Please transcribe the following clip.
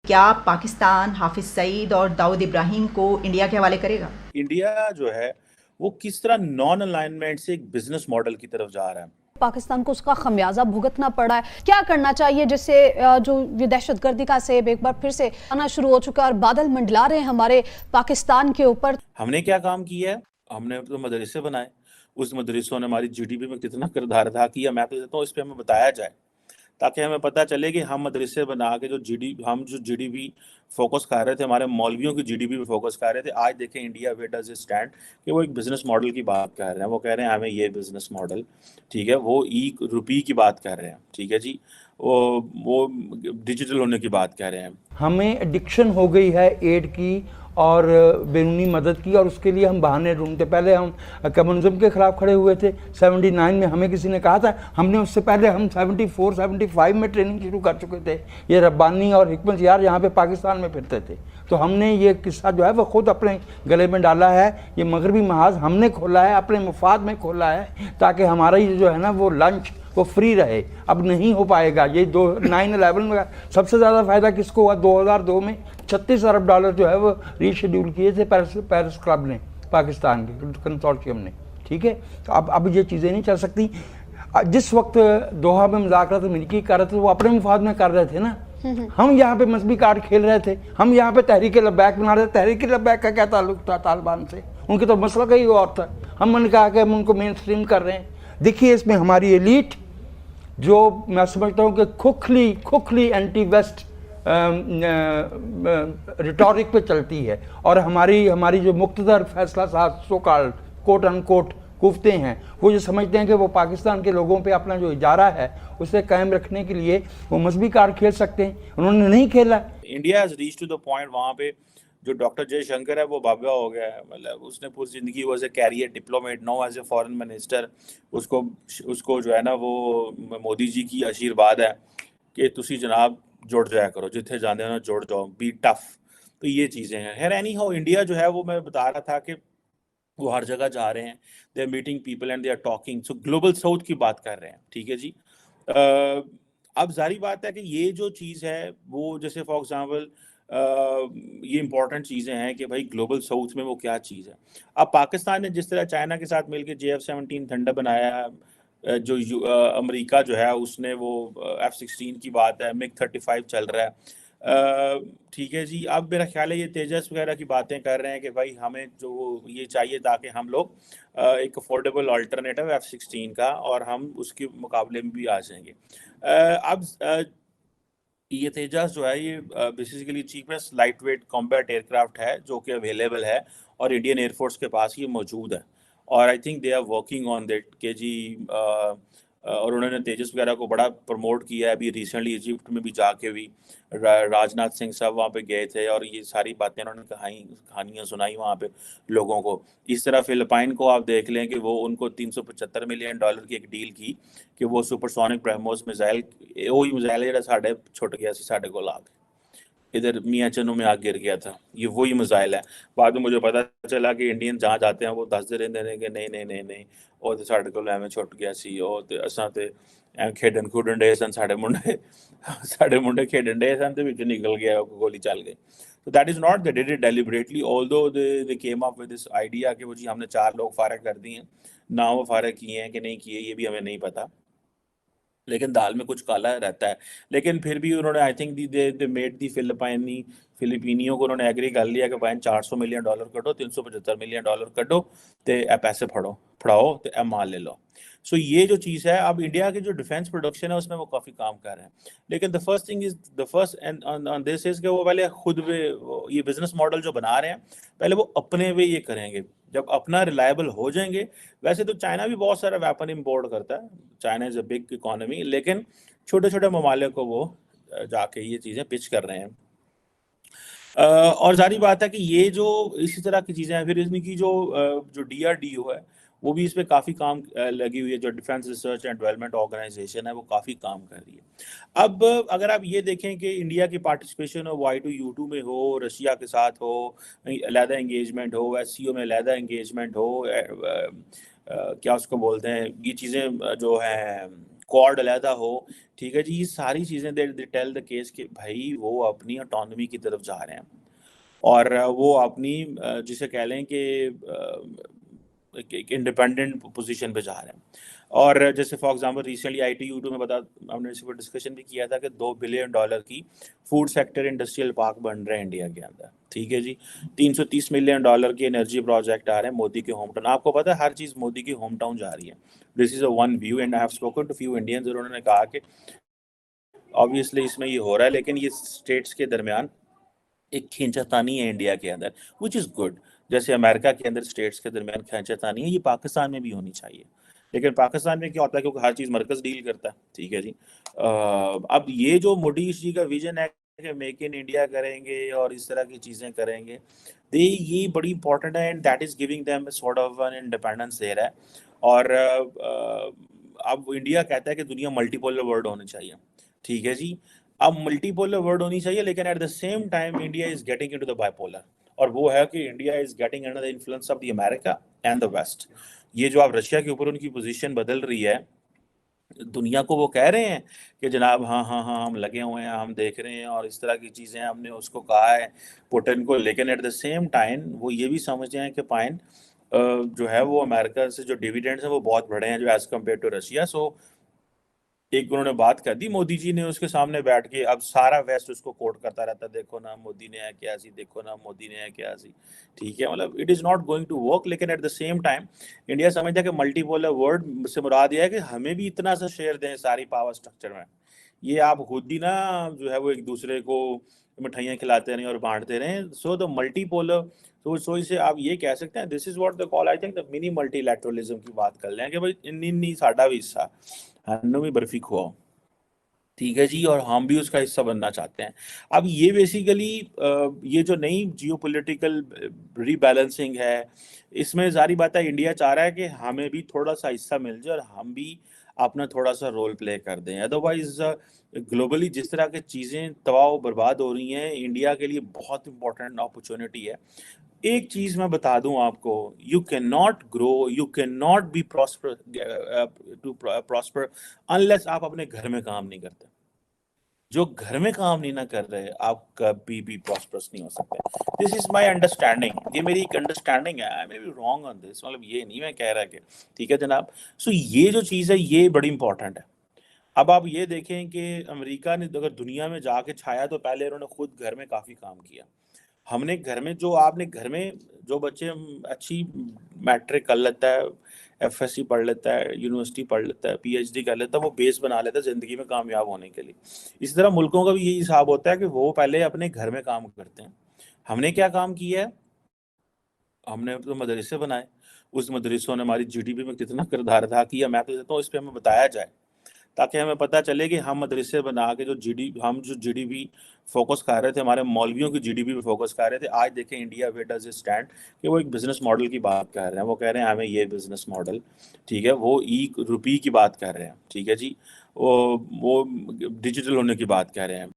क्या पाकिस्तान हाफिज सईद और दाऊद इब्राहिम को इंडिया के हवाले करेगा? इंडिया जो है वो किस तरह नॉन अलाइनमेंट से एक बिजनेस मॉडल की तरफ जा रहा है। पाकिस्तान को उसका खमियाजा भुगतना पड़ा है। क्या करना चाहिए जिससे जो ये दहशतगर्दी का सेब एक बार फिर से आना शुरू हो चुका है और बादल मंडला रहे हैं हमारे पाकिस्तान के ऊपर। हमने क्या काम किया है? हमने तो मदरसे बनाए। उस मदरसों ने हमारी जीडीपी में कितना किरदार अदा किया, मैं तो कहता हूँ इस पे हमें बताया जाए, ताकि हमें पता चले कि हम मदरसे बना के जो जीडीपी फोकस कर रहे थे, हमारे मौलवियों की जीडीपी पे फोकस कर रहे थे, आज देखें India where does it stand कि वो एक बिजनेस मॉडल की बात कर रहे हैं। वो कह रहे हैं हमें ये बिजनेस मॉडल, ठीक है, वो ई रुपी की बात कर रहे हैं, ठीक है जी, वो डिजिटल होने की बात कर रहे हैं। हमें एडिक्शन हो गई है एड की और बैरूनी मदद की, और उसके लिए हम बहाने ढूंढते। पहले हम कम्युनिज्म के खिलाफ खड़े हुए थे 79 में, हमें किसी ने कहा था, हमने उससे पहले हम 74-75 में ट्रेनिंग शुरू कर चुके थे। ये रब्बानी और हिकमत यार यहाँ पे पाकिस्तान में फिरते थे, तो हमने ये किस्सा जो है वो खुद अपने गले में डाला है। ये मगरबी महाज हमने खोला है, अपने मुफाद में खोला है, ताकि हमारा ये जो है ना वो लंच वो फ्री रहे। अब नहीं हो पाएगा। ये 9/11 में सबसे ज़्यादा फायदा किसको हुआ? 2002 में 36 अरब डॉलर जो है वो रीशेड्यूल किए थे पेरिस क्लब ने, पाकिस्तान के कंसोर्टियम ने, ठीक है। तो अब ये चीज़ें नहीं चल सकती। जिस वक्त दोहा में मुज़ाकरात अमेरिकी कर रहे थे, वो अपने मुफाद में कर रहे थे ना। हम यहाँ पे मजहबी कार्ड खेल रहे थे, हम यहाँ पे तहरीक लब्बैक बना रहे थे। तहरीक लब्बैक का क्या ताल्लुक था तालिबान से? उनके तो मसला का ही और था। हमने कहा कि हम उनको मेन स्ट्रीम कर रहे हैं। देखिए इसमें हमारी एलीट जो मैं समझता हूँ कि खोखली एंटी वेस्ट रिटॉरिक पे चलती है, और हमारी जो मुख्तदर फैसला साहब सो कॉल्ड कोट अनकोट कुफ्ते हैं, वो जो समझते हैं कि वो पाकिस्तान के लोगों पे अपना जो इजारा है उसे कायम रखने के लिए वो मजहबी कार्ड खेल सकते हैं। उन्होंने नहीं खेला। India has reach to the point वहाँ पे जो डॉक्टर जयशंकर है वो बाबा हो गया है। मतलब उसने पूरी जिंदगी वो as a career diplomat, no as a foreign minister. उसको जो है ना वो मोदी जी की आशीर्वाद है कि तुसी जनाब जुड़ जाया करो, जिथे जाते हो ना जुड़ जाओ, बी टफ। तो ये चीज़ें हैं। खैर एनी हाउ, इंडिया जो है वो मैं बता रहा था कि वो हर जगह जा रहे हैं, they are meeting people and they are talking. So global south की बात कर रहे हैं, ठीक है जी। अब जारी बात है कि ये जो चीज़ है वो, जैसे फॉर एग्जांपल ये इंपॉर्टेंट चीज़ें हैं कि भाई ग्लोबल साउथ में वो क्या चीज़ है। अब पाकिस्तान ने जिस तरह चाइना के साथ मिलकर JF-17 थंडर बनाया है, अमेरिका जो है उसने वो F-16 की बात है, MiG-35 चल रहा है, ठीक है जी। अब मेरा ख्याल है ये तेजस वगैरह की बातें कर रहे हैं कि भाई हमें जो ये चाहिए ताकि हम लोग एक अफोर्डेबल अल्टरनेटिव F-16 का, और हम उसके मुकाबले में भी आ जाएंगे। अब ये तेजस जो है ये basically cheapest light weight combat aircraft है जो कि अवेलेबल है, और इंडियन एयरफोर्स के पास ये मौजूद है। और I think they are working on that के जी। और उन्होंने तेजस वगैरह को बड़ा प्रमोट किया है। अभी रिसेंटली इजिप्ट में भी जाके भी राजनाथ सिंह साहब वहाँ पे गए थे, और ये सारी बातें उन्होंने कहानियाँ सुनाई वहाँ पे लोगों को। इस तरह फिलिपाइन को आप देख लें कि वो उनको $375 मिलियन की एक डील की कि वो सुपरसोनिक ब्रह्मोस मिसाइल, वही मिसाइल जो साढ़े छुट गया सी साढ़े को आके इधर मियाँ चनू में आग गिर गया था, ये वही मिसाइल है। बाद में मुझे पता चला कि इंडियन जहाँ जाते हैं वो दसते रहते हैं कि नहीं नहीं नहीं नहीं, और तो साढ़े को एवं छुट गया सी, और तो असां ते खेडन खुडन डे सन साढ़े मुंडे साढ़े मुंडे खेडन डे सन ते विच निकल गया, गोली चल गई। तो that is not, they did it deliberately, although they came up with this idea कि वो जी हमने 4 लोग फारग कर दिए हैं। ना वो फारग किए हैं कि नहीं किए ये भी हमें नहीं पता, लेकिन दाल में कुछ काला रहता है। लेकिन फिर भी उन्होंने आई थिंक दे मेड दी फिलिपीनियों को उन्होंने एग्री कर लिया कि भाई $400 मिलियन कटो, $375 मिलियन कटो, तो ए पैसे फड़ाओ तो ए माल ले लो। सो ये जो चीज़ है, अब इंडिया की जो डिफेंस प्रोडक्शन है उसमें वो काफ़ी काम कर रहे हैं। लेकिन the first and on this is कि वो पहले खुद ये बिजनेस मॉडल जो बना रहे हैं, पहले वो अपने वे ये करेंगे। जब अपना रिलायबल हो जाएंगे, वैसे तो चाइना भी बहुत सारा वेपन इंपोर्ट करता है, China is a big economy, लेकिन छोटे छोटे ममालिक को वो जाके ये चीज़ें पिच कर रहे हैं। और जारी बात है कि ये जो इसी तरह की चीज़ें हैं, फिर इनकी जो DRDO है वो भी इस पे काफ़ी काम लगी हुई है। जो defence research and development organisation है वो काफ़ी काम कर रही है। अब अगर आप ये देखें कि इंडिया की पार्टिसिपेशन हो Y2U2 में हो, रशिया के साथ हो अलहदा एंगेजमेंट हो, SCO में अलहदा एंगेजमेंट हो, क्या उसको बोलते हैं, ये चीज़ें जो हैं क्वाड अलहदा हो, ठीक है जी, ये सारी चीज़ें दे टेल द केस कि भाई वो अपनी ऑटोनॉमी की तरफ जा रहे हैं और वो अपनी जिसे कह लें कि एक इंडिपेंडेंट पोजीशन पे जा रहे हैं। और जैसे फॉर एग्जांपल रिसेंटली ITU में हमने इस पर डिस्कशन भी किया था कि $2 बिलियन की फूड सेक्टर इंडस्ट्रियल पार्क बन रहे हैं इंडिया के अंदर, ठीक है जी। $330 मिलियन की एनर्जी प्रोजेक्ट आ रहे हैं मोदी के होम टाउन। आपको पता है हर चीज़ मोदी की होम टाउन जा रही है। This is a one view and I have spoken to few Indians, उन्होंने कहा कि ऑब्वियसली इसमें ये हो रहा है, लेकिन ये स्टेट्स के दरमियान एक खींचातानी है इंडिया के अंदर, विच इज़ गुड। जैसे अमेरिका के अंदर स्टेट्स के दरमियान खींचातानी है, ये पाकिस्तान में भी होनी चाहिए। लेकिन पाकिस्तान में क्या होता है, क्योंकि हर चीज़ मरकज़ डील करता है, ठीक है जी। अब ये जो मोदी जी का विजन है कि मेक इन इंडिया करेंगे और इस तरह की चीज़ें करेंगे, ये बड़ी इंपॉर्टेंट है and that is giving them sort of an independence दे रहा है। और अब इंडिया कहता है कि दुनिया मल्टीपोलर वर्ल्ड होनी चाहिए, ठीक है जी। अब मल्टीपोलर वर्ल्ड होनी चाहिए, लेकिन at the same time India is getting into the bipolar, और वो है कि India is getting under the influence of the America and the west. ये जो आप रशिया के ऊपर उनकी पोजीशन बदल रही है, दुनिया को वो कह रहे हैं कि जनाब हाँ हाँ हाँ हम लगे हुए हैं, हम देख रहे हैं और इस तरह की चीज़ें हमने उसको कहा है पुतिन को, लेकिन एट द सेम टाइम वो ये भी समझते हैं कि फाइन जो है वो अमेरिका से जो डिविडेंड्स हैं वो बहुत बड़े हैं जो एज कम्पेयर टू रशिया। सो एक उन्होंने बात कर दी मोदी जी ने उसके सामने बैठ के, अब सारा वेस्ट उसको कोट करता रहता, देखो ना मोदी ने है क्या सी, देखो ना मोदी ने है क्या सी, ठीक है। मतलब it is not going to work. लेकिन at the same time India समझता है कि मल्टीपोलर वर्ल्ड से मुराद यह है कि हमें भी इतना सा शेयर दें सारी पावर स्ट्रक्चर में। ये आप खुद ही ना जो है वो एक दूसरे को मिठाइयाँ खिलाते रहें और बांटते रहें। सो द मल्टीपोलर, तो इसे आप ये कह सकते हैं, this is what the call, I think the mini multilateralism की बात कर लें कि भाई इन साडा भी हिस्सा हन्नू भी बर्फी खुआओ, ठीक है जी, और हम भी उसका हिस्सा बनना चाहते हैं। अब ये बेसिकली ये जो नई जियोपॉलिटिकल रीबैलेंसिंग है, इसमें जारी बात है इंडिया चाह रहा है कि हमें भी थोड़ा सा हिस्सा मिल जाए और हम भी अपना थोड़ा सा रोल प्ले कर दें। अदरवाइज ग्लोबली जिस तरह की चीज़ें तबाह बर्बाद हो रही हैं, इंडिया के लिए बहुत इंपॉर्टेंट अपॉर्चुनिटी है। एक चीज मैं बता दूं आपको, you can not grow, you can not be prosper unless आप अपने घर में काम नहीं करते। जो घर में काम नहीं ना कर रहे, आप कभी भी प्रॉस्परस नहीं हो सकते। दिस इज माय अंडरस्टैंडिंग, ये मेरी एक अंडरस्टैंडिंग है, I may be wrong on this, मतलब ये नहीं मैं कह रहा कि ठीक है जनाब। सो ये जो चीज़ है ये बड़ी इंपॉर्टेंट है। अब आप ये देखें कि अमेरिका ने अगर दुनिया में जाके छाया तो पहले उन्होंने खुद घर में काफ़ी काम किया। हमने घर में जो आपने घर में जो बच्चे अच्छी मैट्रिक कर लेता है, FSC पढ़ लेता है, यूनिवर्सिटी पढ़ लेता है, PhD कर लेता है, वो बेस बना लेता है ज़िंदगी में कामयाब होने के लिए। इसी तरह मुल्कों का भी यही हिसाब होता है कि वो पहले अपने घर में काम करते हैं। हमने क्या काम किया है, हमने तो मदरसे बनाए, उस मदरसों ने हमारी GDP में कितना किरदार अदा किया, मैं तो कहता हूँ इस पर हमें बताया जाए ताकि हमें पता चले कि हम मदरसे बना के जो GDP फोकस कर रहे थे, हमारे मौलवियों की GDP पे फोकस कर रहे थे। आज देखें India where does it stand कि वो एक बिजनेस मॉडल की बात कर रहे हैं, वो कह रहे हैं हमें ये बिजनेस मॉडल, ठीक है, वो ₹1 की बात कर रहे हैं, ठीक है जी, वो डिजिटल होने की बात कह रहे हैं।